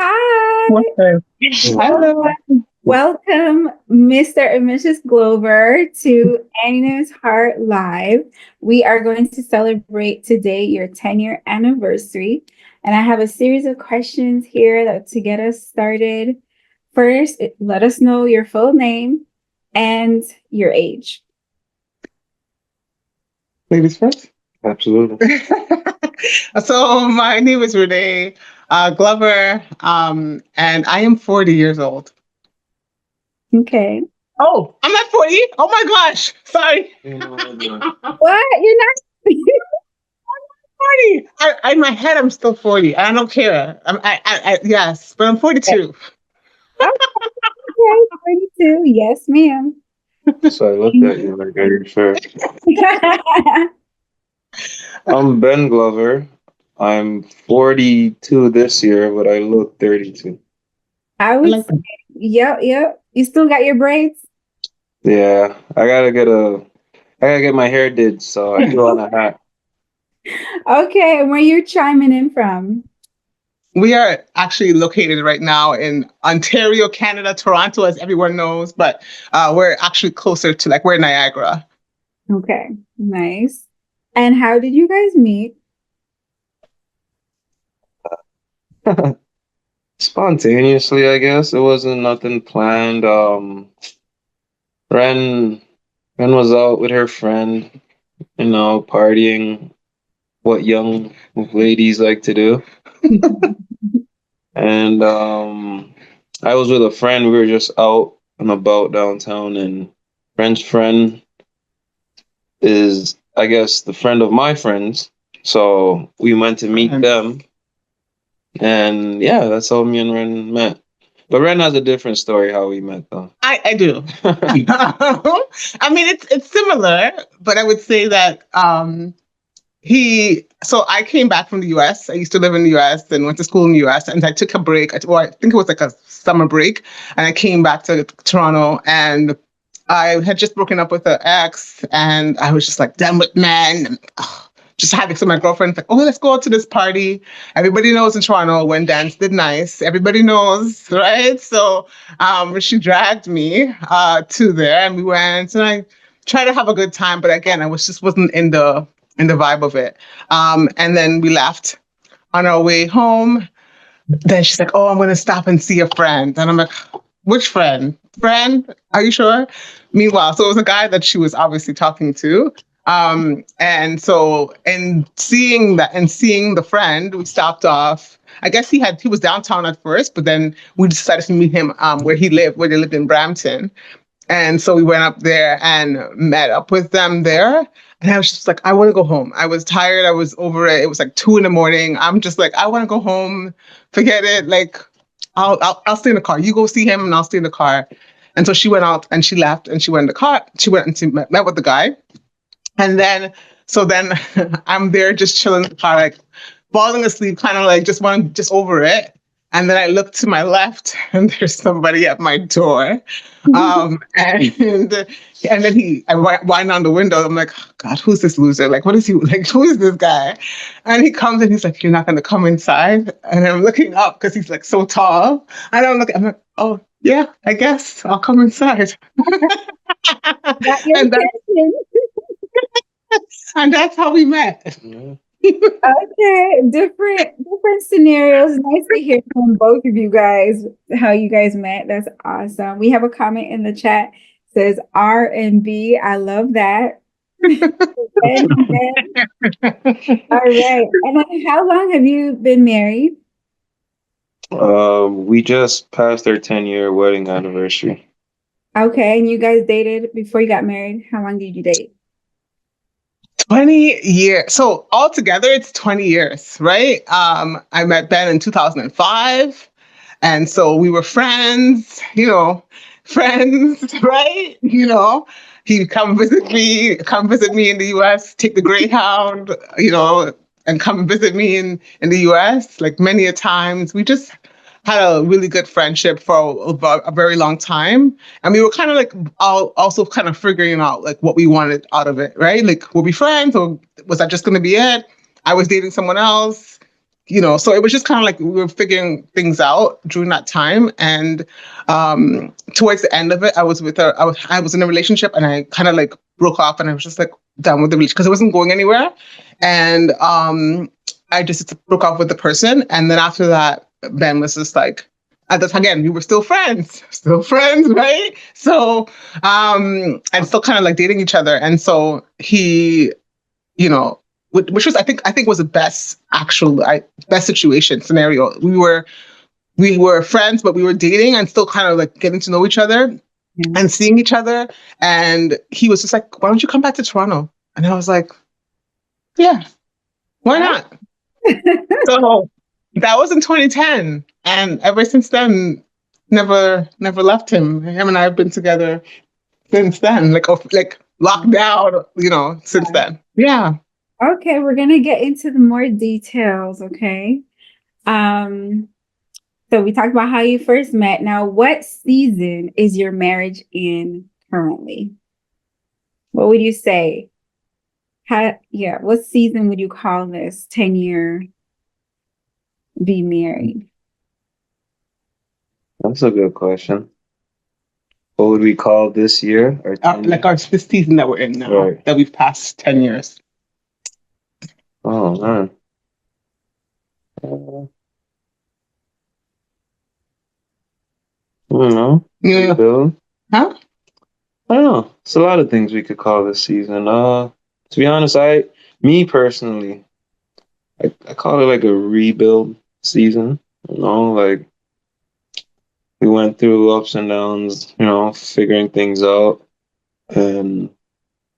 Hi. Hello. Welcome, Mr. and Mrs. Glover, to Anna's Heart Live. We are going to celebrate today your 10-year anniversary. And I have a series of questions here to get us started. First, let us know your full name and your age. Ladies first. Absolutely. So my name is Renee Glover, and I am 40 years old. Okay. Oh, I'm not 40. Oh my gosh. Sorry. What? You're not 40. In my head, I'm still 40. I don't care. Yes, but I'm 42. okay, 42. Yes, ma'am. So I looked at you like, are you sure? I'm Ben Glover. I'm 42 this year, but I look 32. I I would like say, that. yep. You still got your braids? Yeah, I gotta get my hair did, so I threw on a hat. Okay, and where you chiming in from? We are actually located right now in Ontario, Canada, Toronto, as everyone knows, but we're actually closer to we're in Niagara. Okay, nice. And how did you guys meet? Spontaneously, I guess. It wasn't nothing planned. Ren Ren was out with her friend, partying, what young ladies like to do. And I was with a friend. We were just out and about downtown, and friend's friend is, I guess, the friend of my friends. So we went to meet them, and yeah, that's how me and Ren met. But Ren has a different story how we met, though. I do. I mean, it's similar, but I would say that so I came back from the US. I used to live in the US and went to school in the US, and I took a break. I think it was like a summer break, and I came back to Toronto, and I had just broken up with an ex, and I was just like done with men. And, just having some of my girlfriends like, oh, let's go out to this party. Everybody knows in Toronto when dance did nice. Everybody knows, right? So she dragged me to there, and we went, and I tried to have a good time, but again, wasn't in the vibe of it. And then we left on our way home. Then she's like, oh, I'm going to stop and see a friend. And I'm like, which friend? Friend? Are you sure? Meanwhile, so it was a guy that she was obviously talking to. And so in seeing the friend, we stopped off. I guess he was downtown at first, but then we decided to meet him where they lived in Brampton. And so we went up there and met up with them there. And I was just like, I want to go home. I was tired. I was over it. It was like 2 a.m. I'm just like, I want to go home. Forget it. Like, I'll stay in the car. You go see him and I'll stay in the car. And so she went out and she left and she went in the car. She went and she met with the guy. And then I'm there just chilling in the car, like falling asleep, kind of like just over it. And then I look to my left and there's somebody at my door. And then I wind on the window. I'm like, oh, God, who's this loser? Like, what is he like? Who is this guy? And he comes and he's like, you're not going to come inside. And I'm looking up because he's like so tall. I'm like, oh, yeah, I guess I'll come inside. Got your and, that, attention. and that's how we met. Yeah. Okay, different scenarios. Nice to hear from both of you guys how you guys met. That's awesome. We have a comment in the chat says R and B. I love that. And all right. And then how long have you been married? We just passed our 10-year wedding anniversary. Okay, and you guys dated before you got married. How long did you date? 20 years. So altogether, it's 20 years, right? I met Ben in 2005. And so we were friends, friends, right? He'd come visit me in the US, take the Greyhound, and come visit me in the US, like many a times. We just had a really good friendship for a very long time. And we were kind of like also kind of figuring out like what we wanted out of it, right? Like, were we friends or was that just going to be it? I was dating someone else. so it was just kind of like we were figuring things out during that time. And towards the end of it, I was with her. I was in a relationship, and I kind of like broke off, and I was just like done with the relationship because it wasn't going anywhere. And I just broke off with the person. And then after that, Ben was just like, at the time, again, we were still friends, right? So, and still kind of like dating each other. And so he, which was I think was the best situation scenario. We were friends, but we were dating and still kind of like getting to know each other and seeing each other. And he was just like, "Why don't you come back to Toronto?" And I was like, "Yeah, why not?" So that was in 2010, and ever since then, never left him. Him and I have been together since then, like locked down, since then. Yeah. Okay, we're gonna get into the more details, okay? So we talked about how you first met. Now, what season is your marriage in currently? What would you say? What season would you call this 10-year be married? That's a good question. What would we call this year? Or This season that we're in now, right, that we've passed 10 years. Oh man. I don't know. Yeah. Rebuild? Huh? I don't know. It's a lot of things we could call this season. To be honest, me personally, I call it like a rebuild season. Like we went through ups and downs, figuring things out. And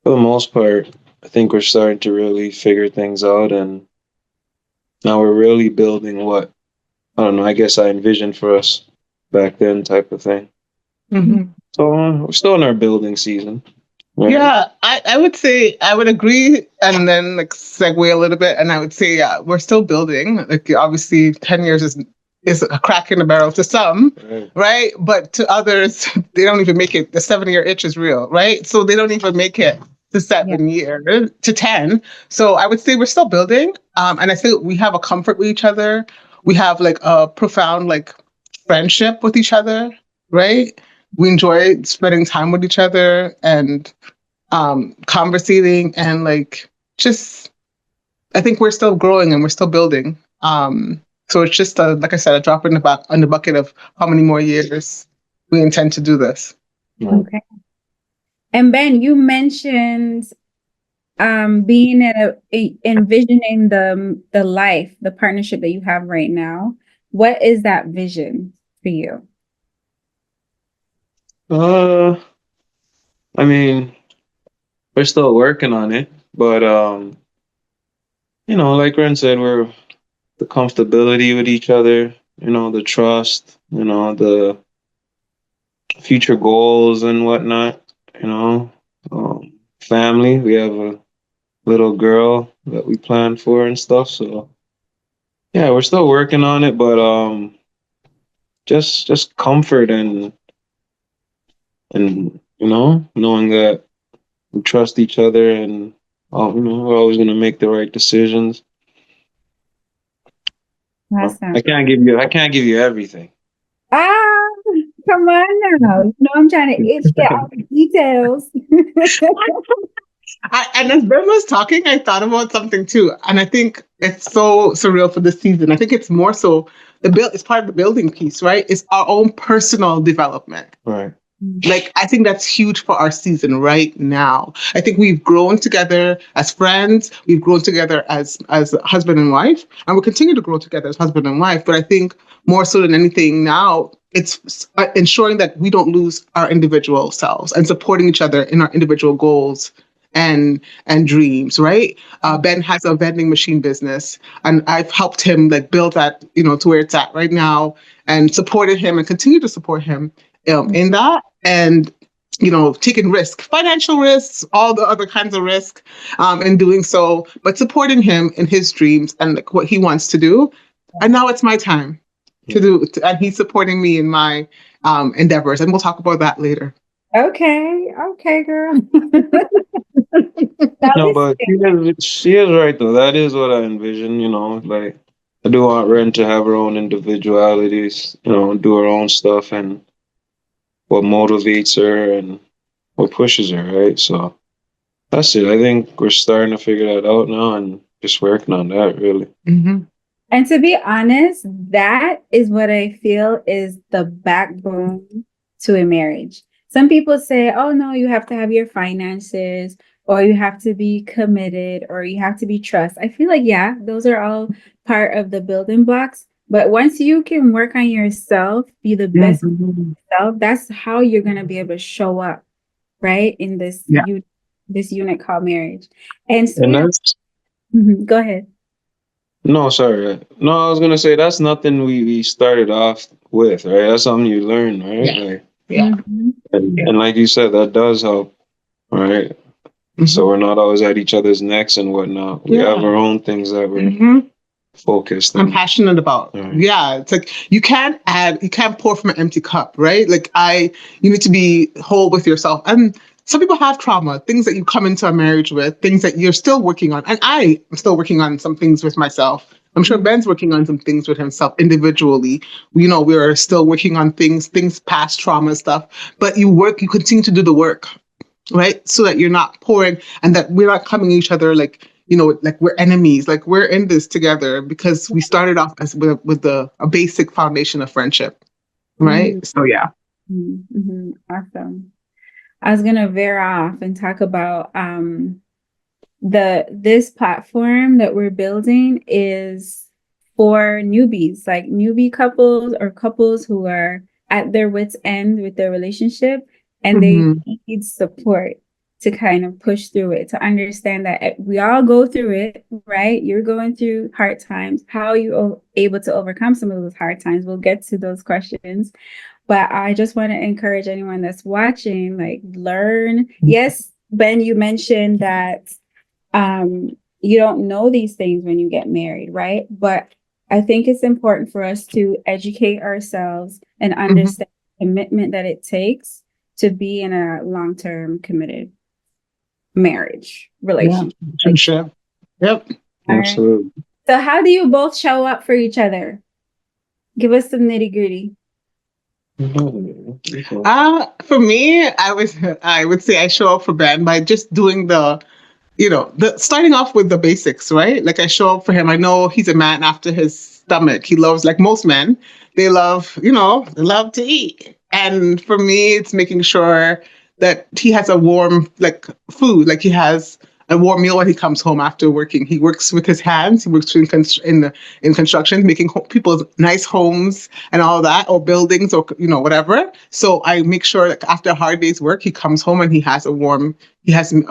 for the most part, I think we're starting to really figure things out. And now we're really building what, I don't know, I guess I envisioned for us back then type of thing. Mm-hmm. So we're still in our building season. Right? Yeah, I would say I would agree, and then like segue a little bit, and I would say we're still building. Like obviously, 10 years is a crack in the barrel to some, right? But to others, they don't even make it. The 7-year itch is real, right? So they don't even make it to 7 years to 10. So I would say we're still building, and I think we have a comfort with each other. We have like a profound like friendship with each other, right? We enjoy spending time with each other and conversating, and like just I think we're still growing and we're still building. So it's just like I said, a drop in the bucket of how many more years we intend to do this. Okay. And Ben, you mentioned being envisioning the partnership that you have right now. What is that vision for you? I mean, we're still working on it, but like Ren said, we're the comfortability with each other, the trust, the future goals and whatnot, family. We have a little girl that we plan for and stuff. So yeah, we're still working on it, but just comfort and knowing that we trust each other and we're always gonna make the right decisions. Awesome. I can't give you everything. Ah, come on now. I'm trying to itch get all the details. And as Ben was talking, I thought about something too, and I think it's so surreal for this season. I think it's more so it's part of the building piece, right? It's our own personal development. Right. Like, I think that's huge for our season right now. I think we've grown together as friends. We've grown together as husband and wife, and we'll continue to grow together as husband and wife. But I think more so than anything now, it's ensuring that we don't lose our individual selves and supporting each other in our individual goals and dreams, right? Ben has a vending machine business, and I've helped him like build that, to where it's at right now, and supported him and continue to support him in that, and taking financial risks, all the other kinds of risk in doing so, but supporting him in his dreams and like what he wants to do. And now it's my time to do, and he's supporting me in my endeavors, and we'll talk about that later. Okay, girl. No, but she is right though. That is what I envision. Like I do want Ren to have her own individualities, do her own stuff, and what motivates her and what pushes her, right? So that's it. I think we're starting to figure that out now and just working on that, really. Mm-hmm. And to be honest, that is what I feel is the backbone to a marriage. Some people say, oh, no, you have to have your finances, or you have to be committed, or you have to be trust. I feel like, yeah, those are all part of the building blocks. But once you can work on yourself, be the best Mm-hmm. self, that's how you're going to be able to show up, right? In Yeah. this unit called marriage. And And sweetheart, that's go ahead. no, sorry. No, I was gonna say that's nothing we started off with, right? That's something you learn, right? Yeah. Like, Yeah. and like you said, that does help, right? So Mm-hmm. we're not always at each other's necks and whatnot. We have Yeah. our own things that we're Mm-hmm. focused I'm on. passionate about. Right. Yeah, it's like you can't pour from an empty cup, right? Like you need to be whole with yourself. And some people have trauma, things that you come into a marriage with, things that you're still working on. And I am still working on some things with myself. I'm sure Ben's working on some things with himself individually. We're still working on things past trauma stuff. But you continue to do the work, right? So that you're not pouring and that we're not coming at each other like we're enemies, like we're in this together because we started off as with a basic foundation of friendship, right? So yeah. Awesome. I was gonna veer off and talk about this platform that we're building is for newbies, like newbie couples or couples who are at their wits' end with their relationship and they Mhm. need support to kind of push through it, to understand that we all go through it, right? You're going through hard times. How are you able to overcome some of those hard times? We'll get to those questions. But I just want to encourage anyone that's watching, like, learn. Yes, Ben, you mentioned that you don't know these things when you get married, right? But I think it's important for us to educate ourselves and Mhm. understand the commitment that it takes to be in a long-term committed marriage Yeah. relationship. Like, Friendship. Yep. all right. Absolutely. So how do you both show up for each other? Give us some nitty-gritty. For me, I would say I show up for Ben by just doing the starting off with the basics, right? Like I show up for him. I know he's a man after his stomach. He loves, like most men, they love to eat. And for me, it's making sure that he has a warm, like, food, like he has a warm meal when he comes home after working. He works with his hands. He works in construction, making people's nice homes and all that, or buildings, or whatever. So I make sure that after a hard day's work, he comes home and he has a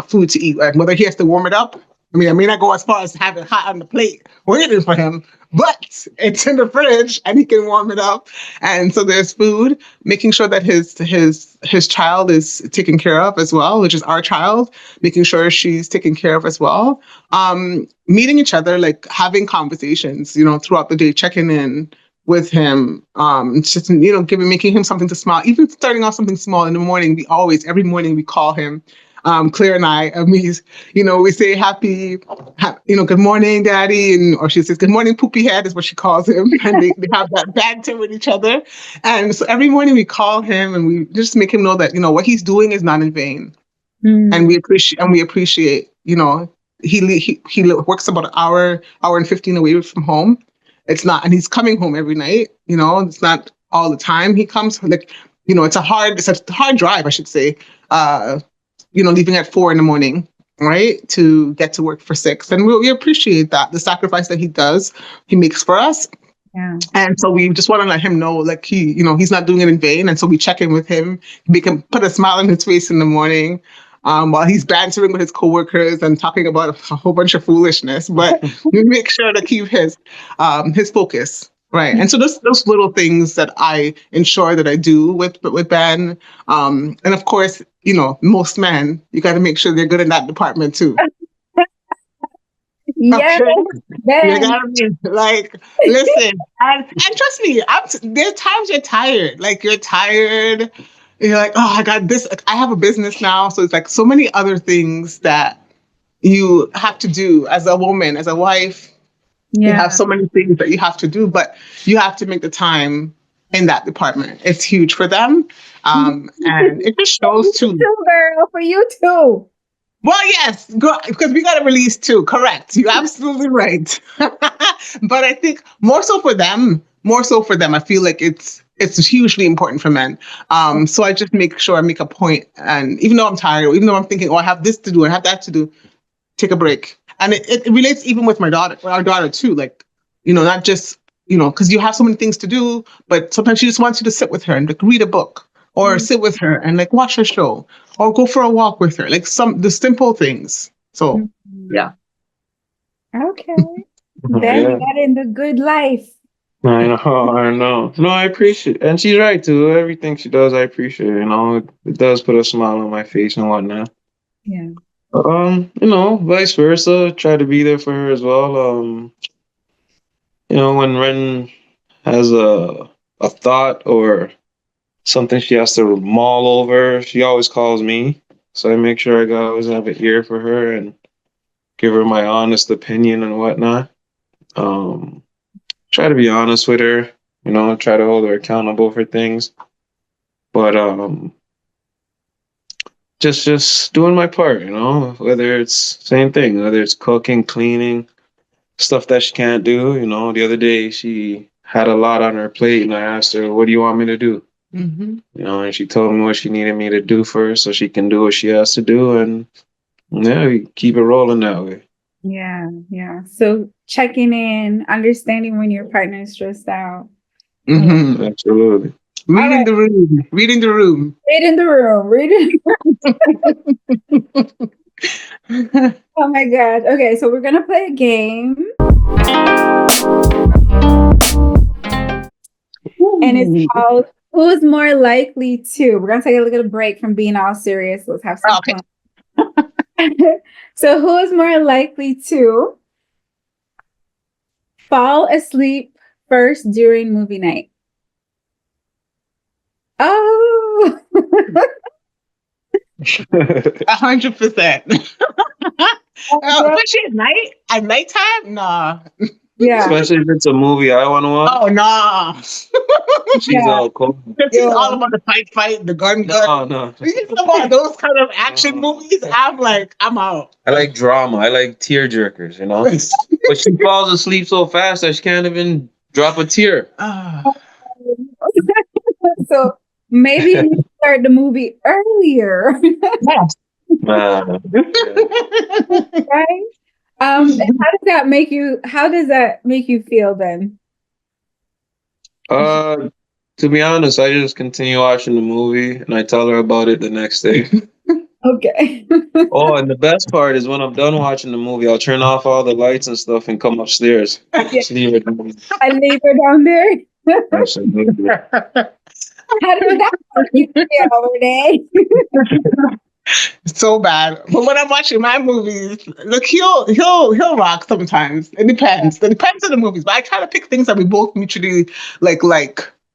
food to eat. Like whether he has to warm it up. I mean, I may not go as far as have it hot on the plate waiting for him, but it's in the fridge and he can warm it up. And so there's food, making sure that his child is taken care of as well, which is our child, making sure she's taken care of as well. Meeting each other, like having conversations, throughout the day, checking in with him, just making him something to smile, even starting off something small in the morning. Every morning we call him, Claire and I, we say good morning, Daddy, or she says, good morning, Poopy Head is what she calls him. And they have that banter with each other. And so every morning we call him and we just make him know that, what he's doing is not in vain. And we appreciate, he works about an hour and 15 away from home. It's not, and he's coming home every night, it's not all the time he comes, like, it's a hard drive, I should say. Leaving at 4 in the morning, right, to get to work for 6. And we appreciate that, the sacrifice that he makes for us. Yeah. And so we just want to let him know, like, he's not doing it in vain. And so we check in with him, make him put a smile on his face in the morning, while he's bantering with his coworkers and talking about a whole bunch of foolishness. But we make sure to keep his focus. Right. And so those little things that I ensure that I do with Ben. And of course, most men, you got to make sure they're good in that department too. Yes, Okay. You Ben. gotta be like, listen, and trust me, there's times you're tired. Like you're tired. You're like, oh, I got this. I have a business now, so it's like so many other things that you have to do as a woman, as a wife. You have Yeah. so many things that you have to do, but you have to make the time in that department. It's huge for them. And it just For shows you too. too, girl. For you too. Well, yes, because we got to release too. Correct. You're absolutely right. But I think more so for them, I feel like it's hugely important for men. So I just make sure I make a point, and even though I'm tired, or even though I'm thinking, oh, I have this to do, I have that to do, take a break. And it relates even with our daughter too. Like, not just, because you have so many things to do, but sometimes she just wants you to sit with her and like read a book or Mm, sit with her and like watch a show or go for a walk with her. Like the simple things. So mm. yeah. Okay. Then Yeah. you got in the good life. I know, I know. No, I appreciate it. And she's right too. Everything she does, I appreciate. It does put a smile on my face and whatnot. Yeah. Vice versa. Try to be there for her as well. When Ren has a thought or something she has to mull over, she always calls me. So I make sure always have an ear for her and give her my honest opinion and whatnot. Um, Try to be honest with her. Try to hold her accountable for things. But just doing my part. Whether it's same thing, whether it's cooking, cleaning, stuff that she can't do. The other day she had a lot on her plate, and I asked her, "What do you want me to do?" Hmm. And she told me what she needed me to do for her, so she can do what she has to do, and yeah, we keep it rolling that way. Yeah. Yeah. So checking in, understanding when your partner is stressed out. I love- Hmm. Absolutely. All Reading right. the room. Reading the room. Read in the room. Read in. Oh my God. Okay. So we're going to play a game, and it's Ooh. called Who's More Likely to? We're going to take a little break from being all serious. Let's have some Okay. fun. So, who is more likely to fall asleep first during movie night? Oh, 100%. Especially at night. At nighttime, nah. yeah, Especially if it's a movie I want to watch. Oh, nah. She's yeah, all cold. Because he's all yo, about the fight, the gun. No, no. He's about those kind of action No. movies. I'm like, I'm out. I like drama. I like tear jerkers. But she falls asleep so fast that she can't even drop a tear. Ah. so maybe you need to start the movie earlier, Yes. Man. right? And how does that make you? How does that make you feel then? Uh, to be honest, I just continue watching the movie and I tell her about it the next day. Okay, Oh, and the best part is when I'm done watching the movie, I'll turn off all the lights and stuff and come upstairs. yeah, Just leave it. I leave her down there. Absolutely. How does that make you feel, Renee? So bad. But when I'm watching my movies, look, he'll rock sometimes. It depends. It depends on the movies. But I try to pick things that we both mutually like.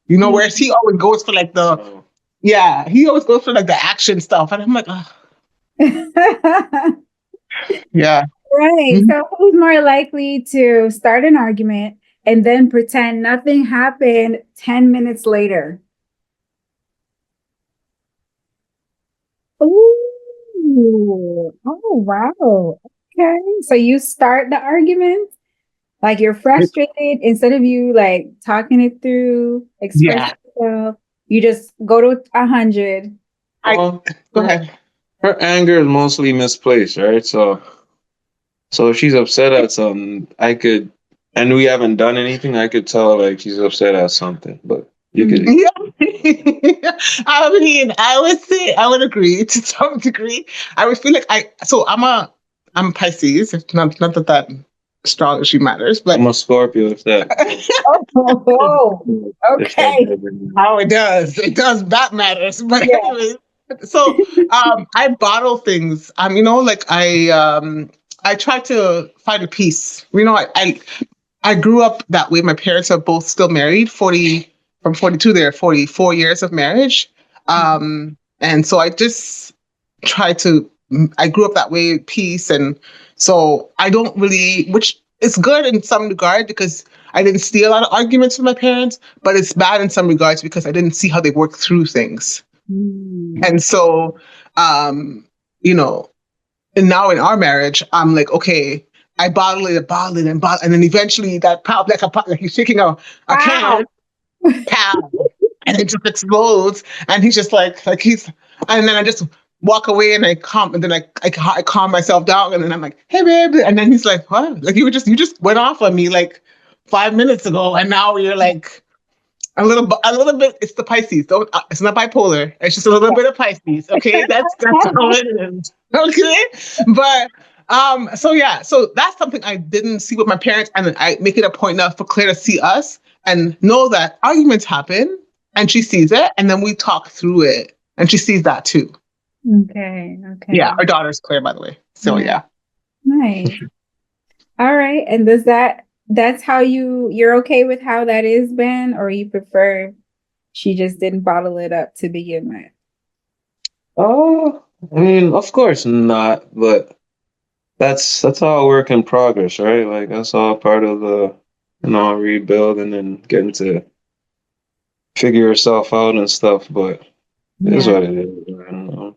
Whereas he always goes for like he always goes for like the action stuff. And I'm like, oh, yeah. Right. Mhm. So who's more likely to start an argument and then pretend nothing happened 10 minutes later? Ooh. Oh, wow. Okay. So you start the argument, like you're frustrated, instead of you like talking it through, express Yeah. yourself, you just go to 100. Well, Go ahead. her anger is mostly misplaced, right? So if she's upset at something, and we haven't done anything, I could tell like she's upset at something. But you could, Yeah. I mean, I would say I would agree to some degree. I would feel like I'm Pisces, if not that astrology matters, but I'm a Scorpio. If that, Oh, if that okay. ever- how it does. It does, that matters. But Yeah. anyway, so I bottle things. Like I try to find a peace. I grew up that way. My parents are both still married, 40 from 42, they're 44 years of marriage. And so I just try to I grew up that way, peace. And so I don't really, which it's good in some regard because I didn't see a lot of arguments with my parents, but it's bad in some regards because I didn't see how they work through things. Mm. And so, um, you know, and now in our marriage, I'm like, okay, I bottle it, and then eventually that pop, like he's shaking a Wow. can, pow, and it just explodes, and he's just like he's, and then I just walk away and I calm, and then I calm myself down, and then I'm like, hey babe, and then he's like, what? Like you just went off on me like 5 minutes ago, and now you're like a little bit. It's the Pisces. Don't. It's not bipolar. It's just a little bit of Pisces. Okay, that's all it is. Okay, but so yeah, so that's something I didn't see with my parents, and I make it a point now for Claire to see us and know that arguments happen, and she sees it, and then we talk through it, and she sees that too. Okay. Yeah, Okay. our daughter's Claire, by the way. So Nice. yeah. Nice. All right. And that's how you're okay with how that is, Ben, or you prefer she just didn't bottle it up to begin with? Oh, I mean, of course not, but that's all a work in progress, right? Like that's all part of the, rebuilding and getting to figure yourself out and stuff. But it is Yeah. what it is. I don't know.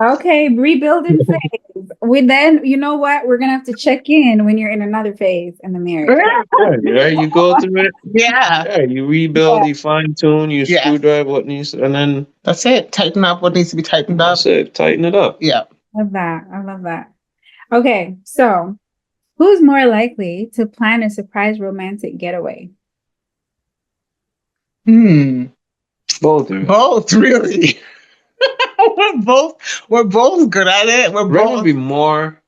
Okay, rebuilding phase. We then, you know what? We're gonna have to check in when you're in another phase in the marriage. Yeah, you go through it. Yeah. Yeah, you rebuild, Yeah, you fine tune, you Yeah. screwdrive what needs, and then That's it. Tighten up what needs to be tightened up. that's it. Tighten it up. Yeah. love that. I love that. Okay, so who's more likely to plan a surprise romantic getaway? Hmm. Both are. Both, really. we're both good at it. We're Ren would both be more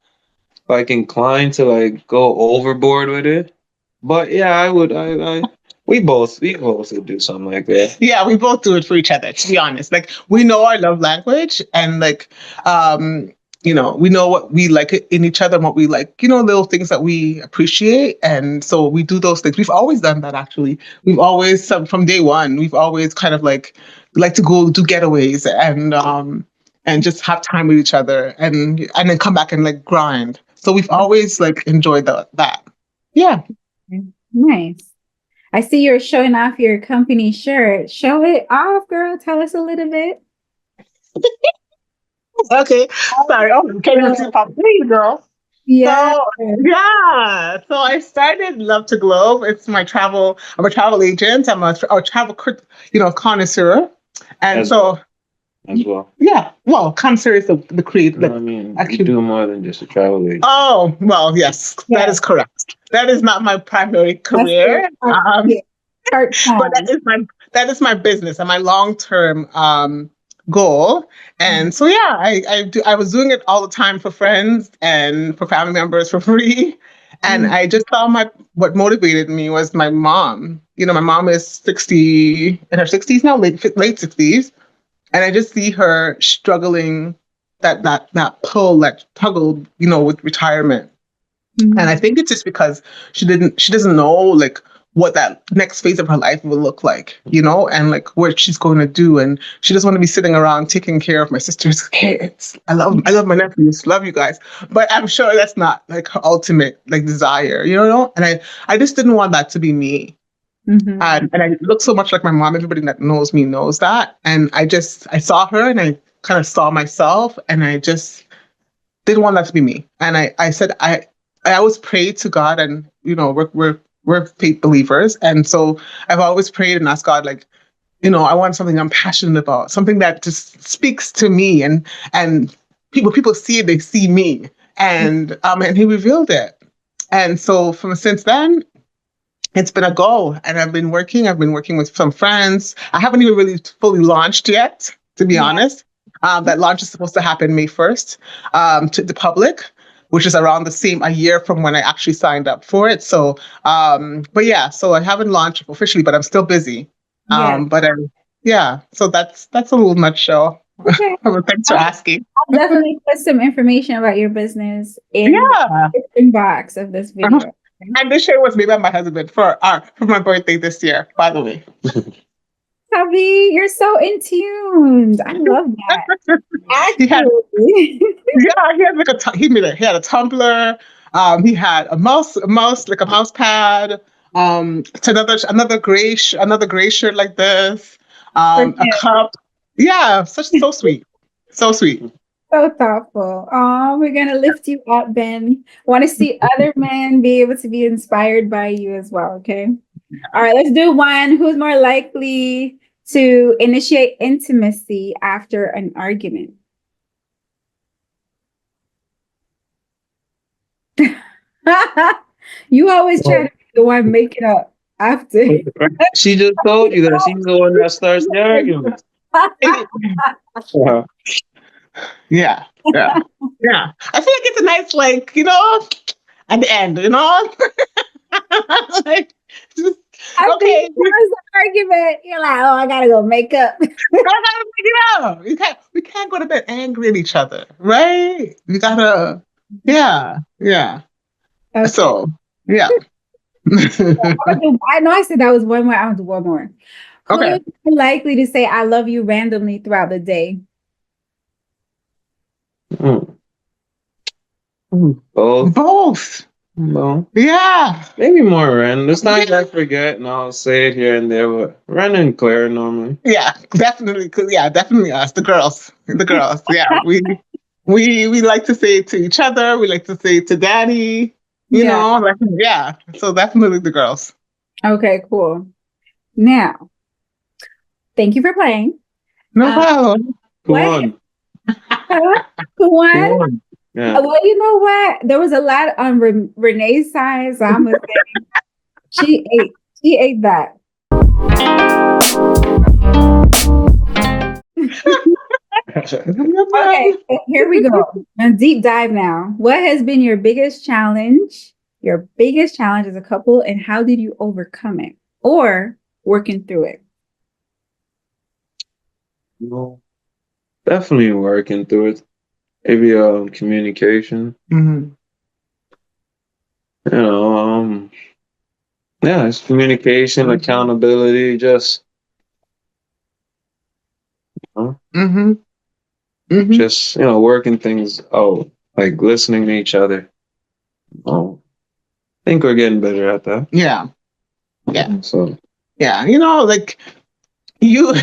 like inclined to like go overboard with it. But yeah, I would I we both would do something like that. yeah, we both do it for each other, to be honest. Like we know our love language and like um we know what we like in each other and what we like, little things that we appreciate. And so we do those things. We've always done that actually. We've always from day one, we've always kind of like to go do getaways and just have time with each other and then come back and like grind. So we've always like enjoyed that. Yeah. Nice. I see you're showing off your company shirt. Show it off, girl. Tell us a little bit. Okay. Sorry. Oh, can you see pop? There you go. Yeah. So yeah, so I started Love to Globe. It's my travel. I'm a travel agent. I'm a travel, connoisseur, and As so as well. yeah. Well, connoisseur is the creed. No, Like, I mean, actually, you do more than just a travel agent. oh well, yes, that is correct. That is not my primary That's career, yeah, part but time. that is my business and my long term goal. And so yeah, I was doing it all the time for friends and for family members for free. And Mm. I just saw what motivated me was my mom. My mom is 60 in her 60s now, late 60s, and I just see her struggling that pull, that tuggle, with retirement. And I think it's just because she doesn't know like what that next phase of her life will look like, and like what she's going to do. And she doesn't want to be sitting around taking care of my sister's kids. I love my nephews, love you guys. But I'm sure that's not like her ultimate like desire, And I just didn't want that to be me. Mhm. And I look so much like my mom. Everybody that knows me knows that. And I saw her and I kind of saw myself and I just didn't want that to be me. And I said, I always prayed to God, and we're faith believers, and so I've always prayed and asked God, like, I want something I'm passionate about, something that just speaks to me, and people see it, they see me, and He revealed it, and so from since then. It's been a goal, and I've been working. I've been working with some friends. I haven't even really fully launched yet, to be Yeah. honest. That launch is supposed to happen May 1st to the public, which is around a year from when I actually signed up for it. So, but yeah, so I haven't launched officially, but I'm still busy. Yeah. Yeah. So that's a little nutshell. Okay. Thanks for asking. I'll definitely put some information about your business in Yeah. the description box of this video. And this shirt was made by my husband for my birthday this year, by the way. Hubby, you're so in tune. I love that. He had Actually. Yeah, he had like he had a tumbler. He had a mouse, like a mouse pad. It's another gray shirt like this. For A him. cup. Yeah, so sweet, so sweet. So thoughtful. Oh, we're gonna lift you up, Ben. Want to see other men be able to be inspired by you as well. Okay. All right, let's do one. Who's more likely to initiate intimacy after an argument? You always try to be the one making up after. She just told you that she's the one that starts the argument. Uh, Yeah, yeah, yeah. I feel like it's a nice, like, at the end, like, just, After you okay, close the argument, you're like, oh, I gotta go make up. I gotta figure it out. We can't go to bed angry at each other, right? We gotta, yeah, yeah. Okay. So, yeah. I know I said that was one more. I'll do one more. Okay. Who's more likely to say I love you randomly throughout the day? mm, Both. Both. Well, Yeah. maybe more Ren. There's times I forget and I'll say it here and there, but Ren and Claire normally. Yeah. Definitely. Yeah. Definitely us, the girls. The girls. Yeah. We like to say it to each other. We like to say it to Daddy. Yeah. Like, yeah. So definitely the girls. Okay, cool. Now, thank you for playing. No Uh, problem. Go what? on. Who Go won? on. Yeah. Well, you know what? There was a lot on Renee's side, so I'm gonna say she ate that. Okay, here we go. A deep dive now. What has been your biggest challenge? Your biggest challenge as a couple, and how did you overcome it or working through it? Well, definitely working through it. Maybe communication. Mhm. You know, yeah, it's communication, accountability, just Mhm. Mhm. just working things out, like listening to each other. Oh, I think we're getting better at that. Yeah. Yeah. So Yeah. Like you,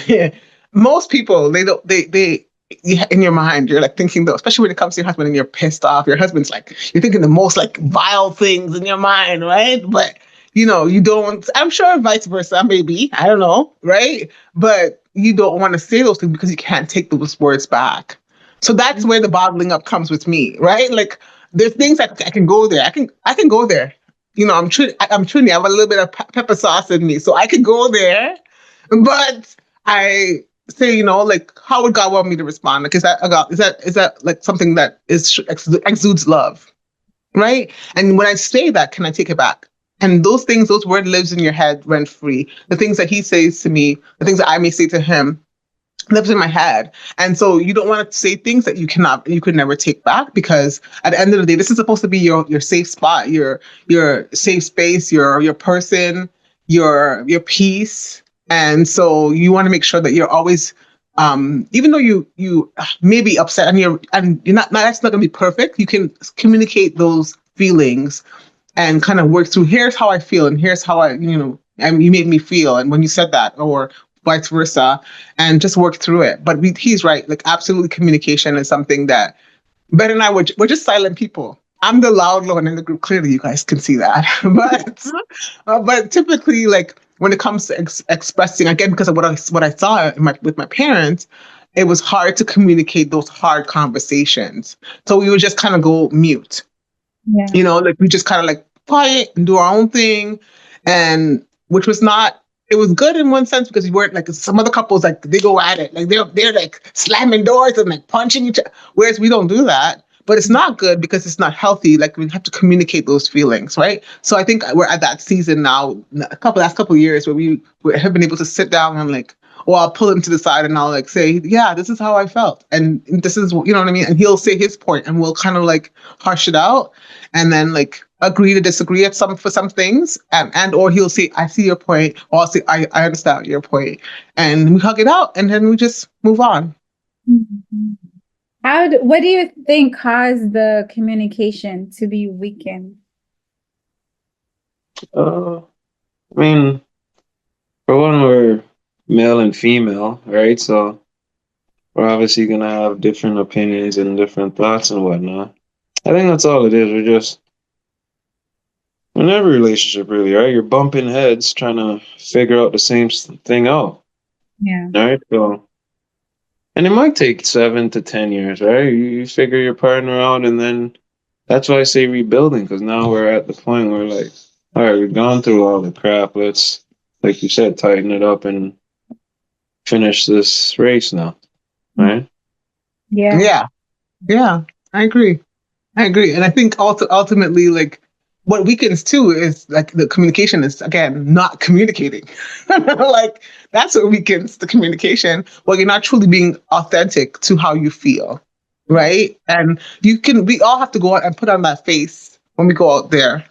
most people, they don't, in your mind, you're like thinking though, especially when it comes to your husband and you're pissed off, your husband's like, you're thinking the most like vile things in your mind, right? But, you don't, I'm sure vice versa, maybe, I don't know, right? But you don't want to say those things because you can't take those words back. So that's where the bottling up comes with me, right? Like there's things I can go there. I can go there. I'm Trini. I have a little bit of pepper sauce in me, so I could go there. But I say, like, how would God want me to respond? Like, is that like something that exudes love, right? And when I say that, can I take it back? And those things, those words lives in your head rent free. The things that he says to me, the things that I may say to him, lives in my head. And so you don't want to say things that you could never take back, because at the end of the day, this is supposed to be your safe spot, your safe space, your person, your peace. And so you want to make sure that you're always, even though you may be upset and you're not that's not gonna be perfect, you can communicate those feelings and kind of work through, here's how I feel and here's how and you made me feel, and when you said that, or vice versa, and just work through it. But he's right, like absolutely communication is something that Ben and I we're just silent people. I'm the loud one in the group. Clearly, you guys can see that. But typically, like when it comes to expressing, again, because of what I saw with my parents, it was hard to communicate those hard conversations. So we would just kind of go mute. Yeah. Like we just kind of like quiet and do our own thing, and which was not. It was good in one sense because we weren't like some other couples, like they go at it, like they're like slamming doors and like punching each other, whereas we don't do that. But it's not good because it's not healthy. Like we have to communicate those feelings, right? So I think we're at that season now, last couple of years, where we have been able to sit down and like, or I'll pull him to the side and I'll like say, yeah, this is how I felt, and this is, you know what I mean, and he'll say his point, and we'll kind of like harsh it out, and then like agree to disagree for some things, and or he'll say, I see your point, or I'll say, I understand your point, and we hug it out, and then we just move on. Mhm. What do you think caused the communication to be weakened? Uh, I mean, for one, we're male and female, right? So we're obviously gonna have different opinions and different thoughts and whatnot. I think that's all it is. We're just in every relationship, really, right? You're bumping heads trying to figure out the same thing out, Yeah. right? So, and it might take 7 to 10 years, right? You figure your partner out, and then that's why I say rebuilding, because now we're at the point where, like, all right, we've gone through all the crap. Let's, like you said, tighten it up and finish this race now, right? Yeah. Yeah, yeah, I agree. I agree. And I think also ultimately, like, what weakens too is like the communication is again not communicating. Like that's what weakens the communication. Well, you're not truly being authentic to how you feel, right? And we all have to go out and put on that face when we go out there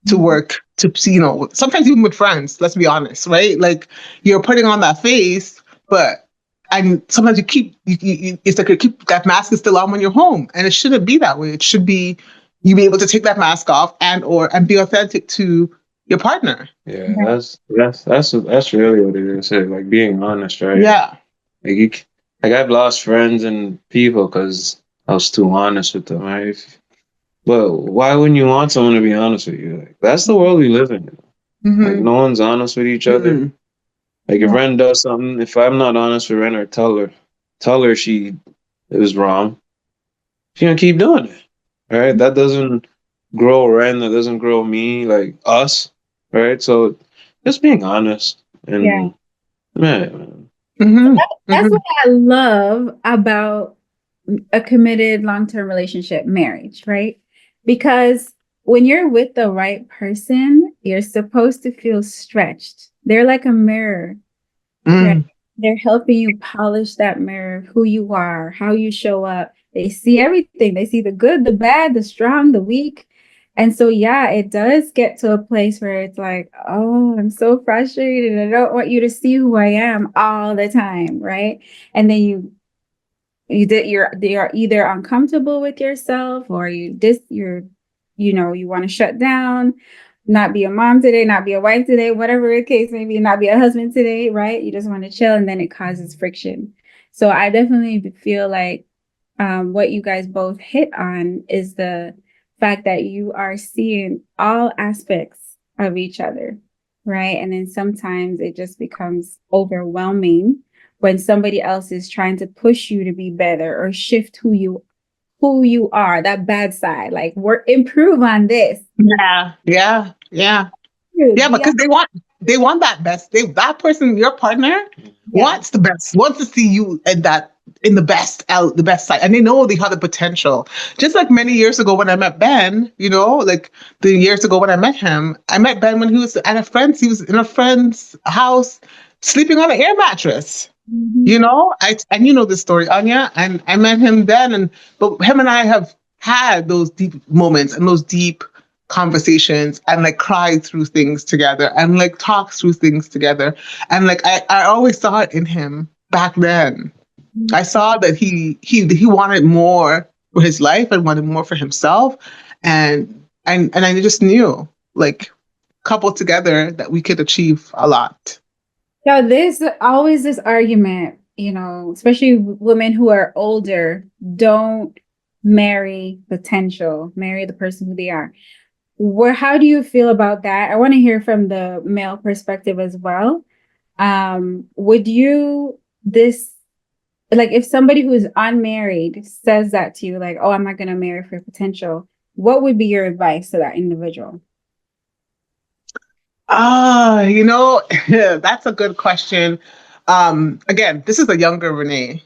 to work to see, sometimes even with friends, let's be honest, right? Like you're putting on that face, but and sometimes it's like you keep that mask is still on when you're home, and it shouldn't be that way. It should be you be able to take that mask off and be authentic to your partner. Yeah, that's really what it is. Like being honest, right? Yeah. Like like I've lost friends and people because I was too honest with them, right? But why wouldn't you want someone to be honest with you? Like that's the world we live in. Like Mm-hmm. no one's honest with each other. Mm-hmm. Like if Yeah. Ren does something, if I'm not honest with Ren or tell her she is wrong. She's gonna keep doing it. Right? That doesn't grow Ren, that doesn't grow me, like us. Right? So just being honest Yeah. and man. Mm-hmm. That's Mm-hmm. what I love about a committed long-term relationship, marriage, right? Because when you're with the right person, you're supposed to feel stretched. They're like a mirror, right? Mm-hmm. They're helping you polish that mirror of who you are, how you show up. They see everything. They see the good, the bad, the strong, the weak. And so, yeah, it does get to a place where it's like, oh, I'm so frustrated. I don't want you to see who I am all the time, right? And then you're either uncomfortable with yourself or you want to shut down, not be a mom today, not be a wife today, whatever the case may be, not be a husband today, right? You just want to chill, and then it causes friction. So I definitely feel like what you guys both hit on is the fact that you are seeing all aspects of each other, right? And then sometimes it just becomes overwhelming when somebody else is trying to push you to be better or shift who you are, that bad side. Like work improve on this. Yeah. Yeah. Yeah. Yeah, Yeah. because they want that best. That person, your partner, Yeah. wants the best. Wants to see you in the best side, and they know they have the potential. Just like many years ago when I met Ben, like the years ago when I met him, I met Ben when he was at a friend's. He was in a friend's house, sleeping on an air mattress. Mhm. And you know this story, Anya, and I met him then, but him and I have had those deep moments and those deep conversations and like cried through things together and like talked through things together. And like I always saw it in him back then. I saw that he wanted more for his life and wanted more for himself. And I just knew, like, coupled together, that we could achieve a lot. So there's always this argument, especially women who are older, don't marry potential, marry the person who they are. How do you feel about that? I want to hear from the male perspective as well. Would you this like if somebody who is unmarried says that to you, like, oh, I'm not gonna marry for potential, what would be your advice to that individual? That's a good question. Again, this is a younger Renee.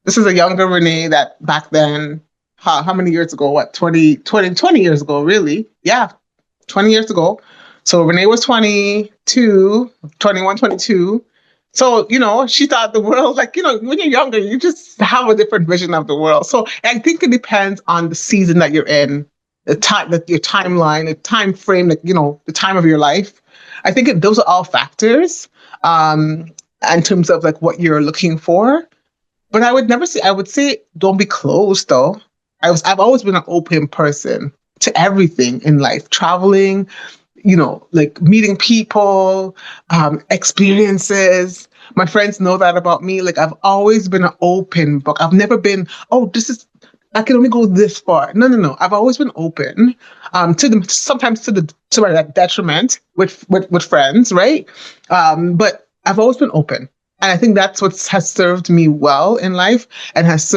This is a younger Renee that back then, how many years ago? What, 20 years ago, really? Yeah, 20 years ago. So Renee was 22, 21, 22. So, she thought the world, like, when you're younger, you just have a different vision of the world. So I think it depends on the season that you're in, the time, that your timeline, the time frame, like, the time of your life. I think those are all factors in terms of like what you're looking for. But I would say don't be closed though. I've always been an open person to everything in life, traveling, like meeting people, experiences. My friends know that about me. Like I've always been an open book. I've never been, oh, I can only go this far. No, no, no. I've always been open, sometimes to my detriment with friends, right? But I've always been open. And I think that's what has served me well in life and has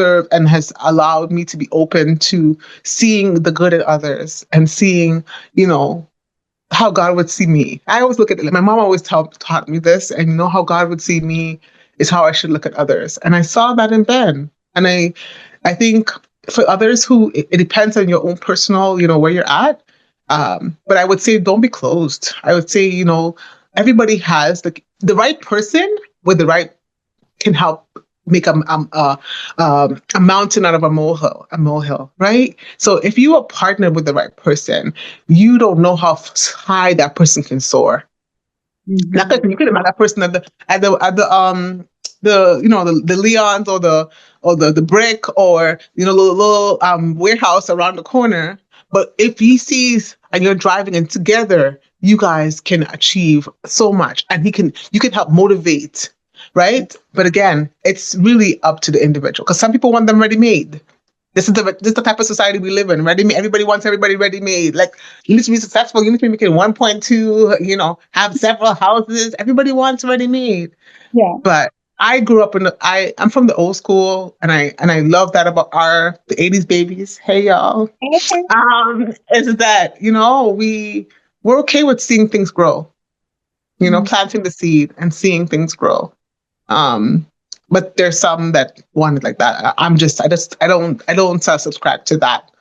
allowed me to be open to seeing the good in others and seeing, you know, how God would see me. I always look at it like my mom always taught me this, and how God would see me is how I should look at others. And I saw that in Ben. And I think for others who it depends on your own personal, where you're at. But I would say don't be closed. I would say, everybody has the right person with the right can help make a mountain out of a molehill, right? So if you are partnered with the right person, you don't know how high that person can soar. That person, you could have met that person at the Leon's or the brick or the little warehouse around the corner. But if he sees and you're driving and together, you guys can achieve so much, and you can help motivate, right? But again, it's really up to the individual because some people want them ready made. This is the type of society we live in. Ready made. Everybody wants everybody ready made. Like you need to be successful. You need to be making 1.2. Have several houses. Everybody wants ready made. Yeah. But I grew up I'm from the old school, and I love that about the '80s babies. Hey y'all. Okay. Is that we're okay with seeing things grow. Planting the seed and seeing things grow. But there's some that want it like that. I don't subscribe to that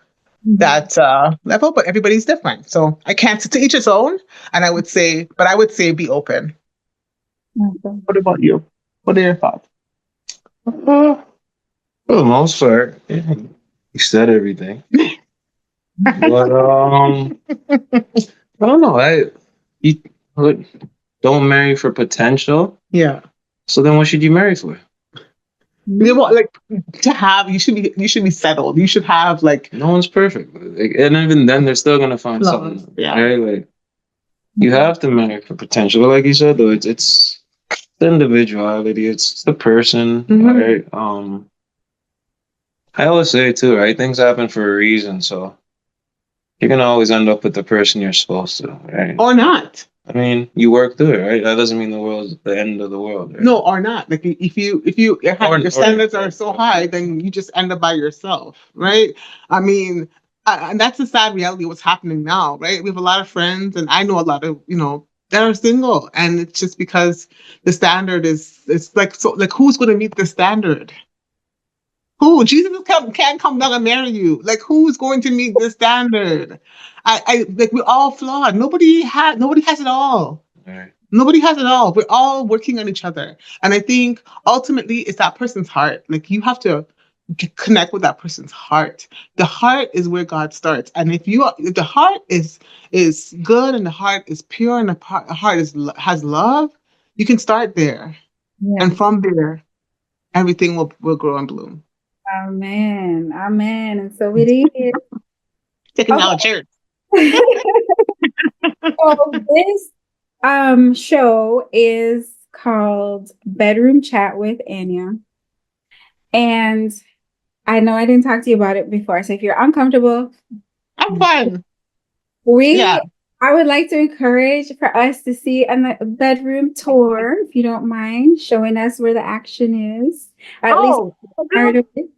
level, but everybody's different. So I can't, to each his own. And I would say be open. Okay. What about you? What are your thoughts? For the most part, yeah, you said everything. But I don't know. You look, don't marry for potential. Yeah. So then, what should you marry for? Like you should be settled. You should have No one's perfect, and even then, they're still gonna find flaws. something. Yeah. Right? Like you have to marry for potential. But like you said, though, it's the individuality. It's the person. Right? I always say too, right? Things happen for a reason, so you're gonna always end up with the person you're supposed to, right? Or not. I mean, you work through it, right? That doesn't mean the world's the end of the world. Right? No, or not. Like if your standards are so high, then you just end up by yourself, right? I mean, and that's the sad reality of what's happening now, right? We have a lot of friends, and I know a lot of that are single, and it's just because the standard it's like, so like, who's going to meet the standard? Who? Jesus can't come down and marry you. Like, who's going to meet the standard? I like, we're all flawed. Nobody has it all. Right. Nobody has it all. We're all working on each other. And I think ultimately it's that person's heart. Like, you have to connect with that person's heart. The heart is where God starts. And if the heart is good, and the heart is pure, and the heart has love, you can start there. Yeah. And from there, everything will grow and bloom. Amen. Amen. And so it is. Taking out church. So this show is called Bedroom Chat with Anya. And I know I didn't talk to you about it before. So if you're uncomfortable, I'm fine. I would like to encourage for us to see a bedroom tour, if you don't mind, showing us where the action is. At least part of it.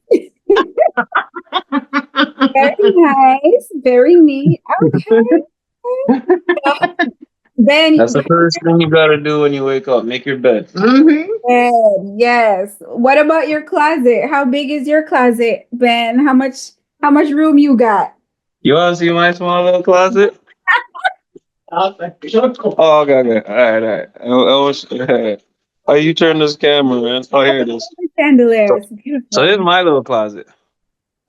Very nice, very neat. Okay. Ben, That's the first thing you gotta do when you wake up. Make your bed. Ben, yes. What about your closet? How big is your closet, Ben? How much room you got? You wanna see my small little closet? Oh, okay. All right. Oh, you turn this camera, man. Oh, here it is. Chandelier. It's beautiful. So here's my little closet.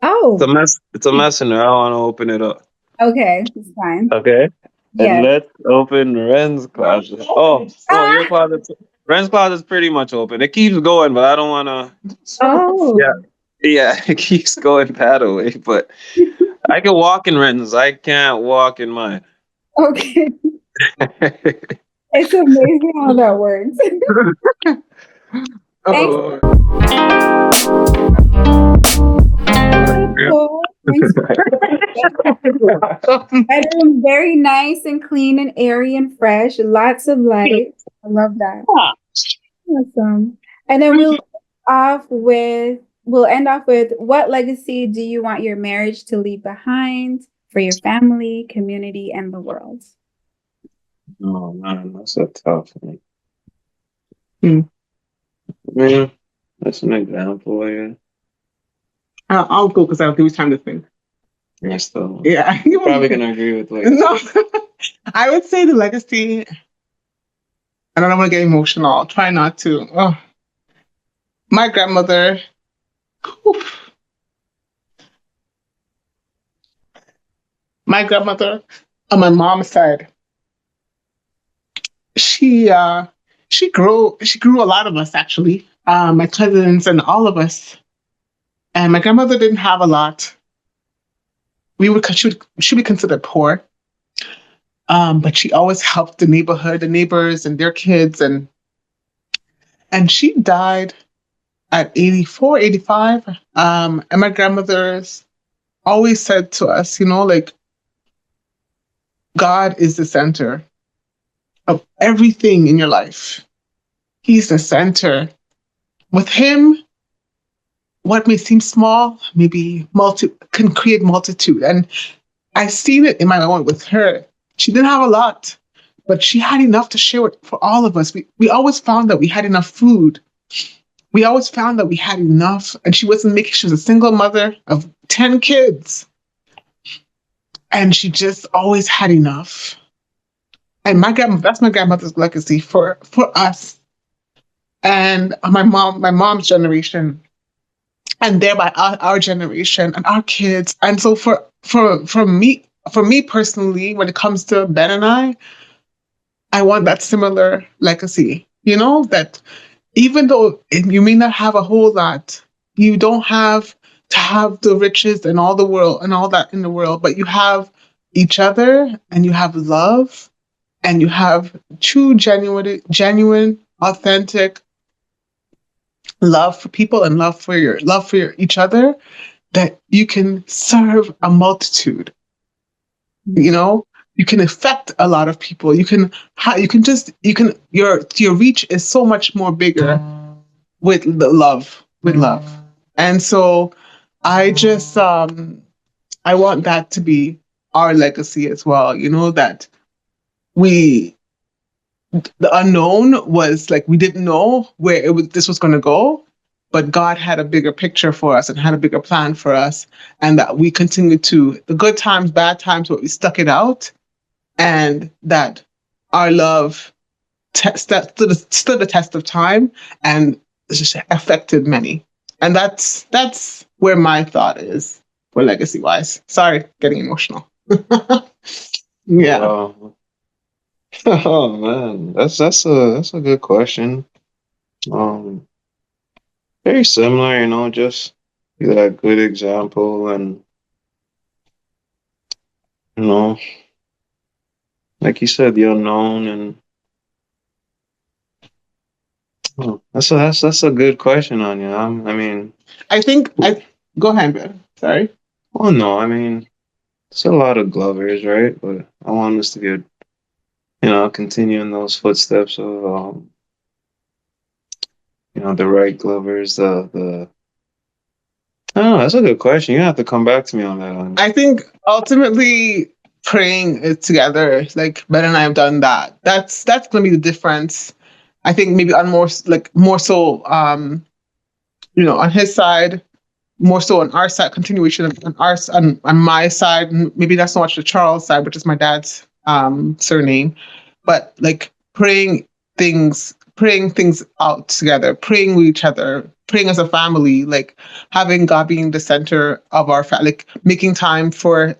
Oh. It's a mess. It's a mess in there. I don't want to open it up. Okay, it's fine. Okay. Yeah. And let's open Ren's closet. Oh, your closet. Friends closet's pretty much open. It keeps going, but I don't wanna. Oh, Yeah, yeah, it keeps going that way. But I can walk in Renton's. I can't walk in mine. okay. It's amazing how that works. Thanks, Oh, Nicole. Thanks for bedroom. Very nice and clean and airy and fresh. Lots of light. I love that. Awesome. And then we'll end off with what legacy do you want your marriage to leave behind for your family, community, and the world? Oh man, that's a tough one. Hmm. Yeah, that's an example. Yeah, I'll go because I'll give you time to think. yes, though. Yeah. Probably gonna agree with like. No, I would say the legacy, and I don't want to get emotional. I'll try not to. Oh, my grandmother, oof, my grandmother on my mom's side, she she grew a lot of us actually, my cousins and all of us. And my grandmother didn't have a lot. She would be considered poor, but she always helped the neighborhood, the neighbors, and their kids, and she died at 84, 85. And my grandmother's always said to us, like God is the center of everything in your life. He's the center. With him, what may seem small, maybe can create multitude. And I seen it in my own with her. She didn't have a lot, but she had enough to share with for all of us. We always found that we had enough food. We always found that we had enough, and she was a single mother of 10 kids. And she just always had enough. And that's my grandmother's legacy for us. And my mom's generation, and thereby our generation and our kids. And so for me personally, when it comes to Ben and I want that similar legacy. That even though you may not have a whole lot, you don't have to have the riches and all the world and all that in the world, but you have each other and you have love and you have true, genuine, authentic love for people and love for each other, that you can serve a multitude. You can affect a lot of people. Your reach is so much more bigger with love. And so I just I want that to be our legacy as well. That we the unknown was like we didn't know where this was going to go, but God had a bigger picture for us and had a bigger plan for us, and that we continued to the good times, bad times, but we stuck it out, and that our love stood the test of time and just affected many. And that's where my thought is for legacy wise. Sorry, getting emotional. Yeah. Oh man, that's a good question. Um, Very similar, just be that good example and you know, like you said, the unknown and that's a good question, Anya. I mean, I go ahead, Ben. Sorry. oh no, I mean, it's a lot of Glovers, right? But I want us to get, continue in those footsteps of the right Glovers, the I don't know, that's a good question. You have to come back to me on that one. I think ultimately praying it together, like Ben and I have done that. That's gonna be the difference. I think maybe on more so on his side, more so on our side, continuation on my side, and maybe not so much the Charles side, which is my dad's surname, but like praying things out together, praying with each other, praying as a family, like having God being the center of our family, like making time for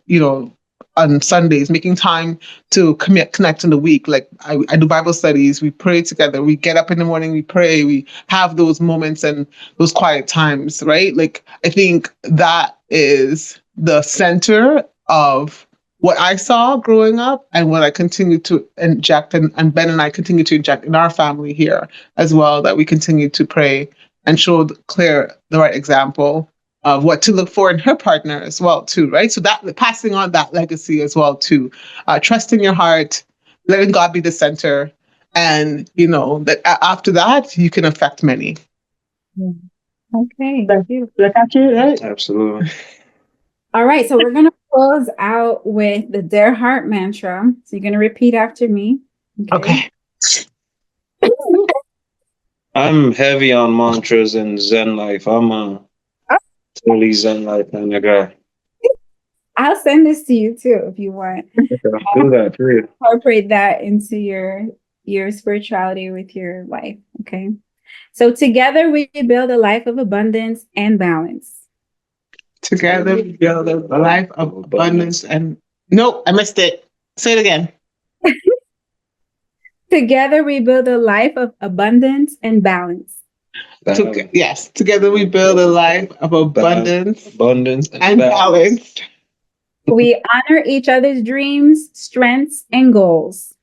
on Sundays, making time to connect in the week. Like I do Bible studies, we pray together, we get up in the morning, we pray, we have those moments and those quiet times, right? Like I think that is the center of what I saw growing up and what I continue to inject, and Ben and I continue to inject in our family here as well, that we continue to pray and show Claire the right example of what to look for in her partner as well too, right? So that passing on that legacy as well too, trusting your heart, letting God be the center, and that after that you can affect many. Okay. That's actually right. Absolutely. All right. So we're going to close out with the Dare Heart mantra. So you're going to repeat after me. Okay. I'm heavy on mantras and Zen life. I'm a totally Zen life kind of guy. I'll send this to you too if you want. Do that, please. Incorporate that into your spirituality with your wife. Okay. So together we build a life of abundance and balance. Together we build a life of abundance and no, I missed it. Say it again. Together we build a life of abundance and balance. Yes, together we build a life of abundance and balance. We honor each other's dreams, strengths, and goals.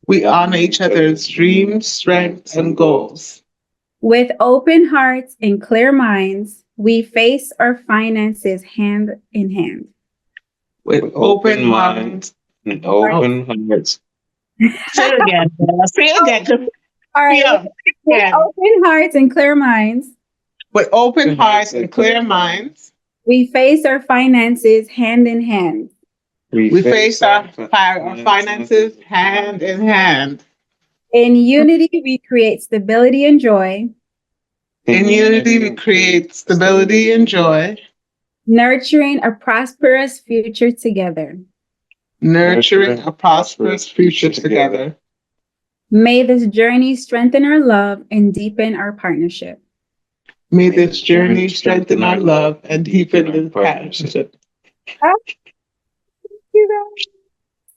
We honor each other's dreams, strengths, and goals. With open hearts and clear minds, we face our finances hand in hand. With open minds and open hearts. Say it again. Say it again. All right. With open hearts and clear minds. With open hearts and clear minds. We face our finances hand in hand. We face our finances hand in hand. In unity, we create stability and joy. In unity, we create stability and joy. Nurturing a prosperous future together. Nurturing a prosperous future together. May this journey strengthen our love and deepen our partnership. May this journey strengthen our love and deepen the partnership. Thank you, guys.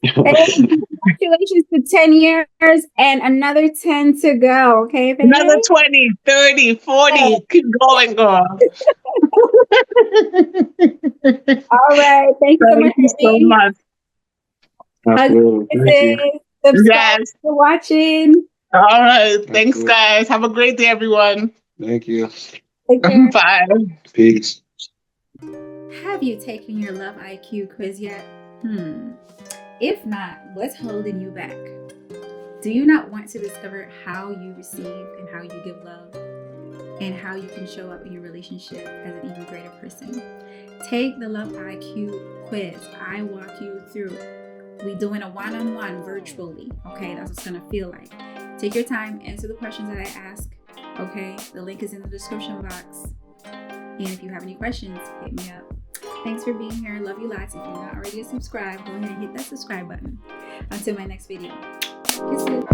And congratulations to 10 years and another 10 to go. Okay, baby? Another 20, 30, 40. Keep going, girl. All right. Thank you so much. Absolutely. Thank you. Subscribe for watching. All right. Thanks, guys. Have a great day, everyone. Thank you. Take care. Bye. Peace. Have you taken your love IQ quiz yet? If not, what's holding you back? Do you not want to discover how you receive and how you give love and how you can show up in your relationship as an even greater person? Take the love IQ quiz. I walk you through. We're doing a one-on-one virtually. Okay, that's what it's gonna feel like. Take your time, answer the questions that I ask. Okay, the link is in the description box. And if you have any questions, hit me up. Thanks for being here. Love you lots. If you're not already subscribed, go ahead and hit that subscribe button. Until my next video. Kisses.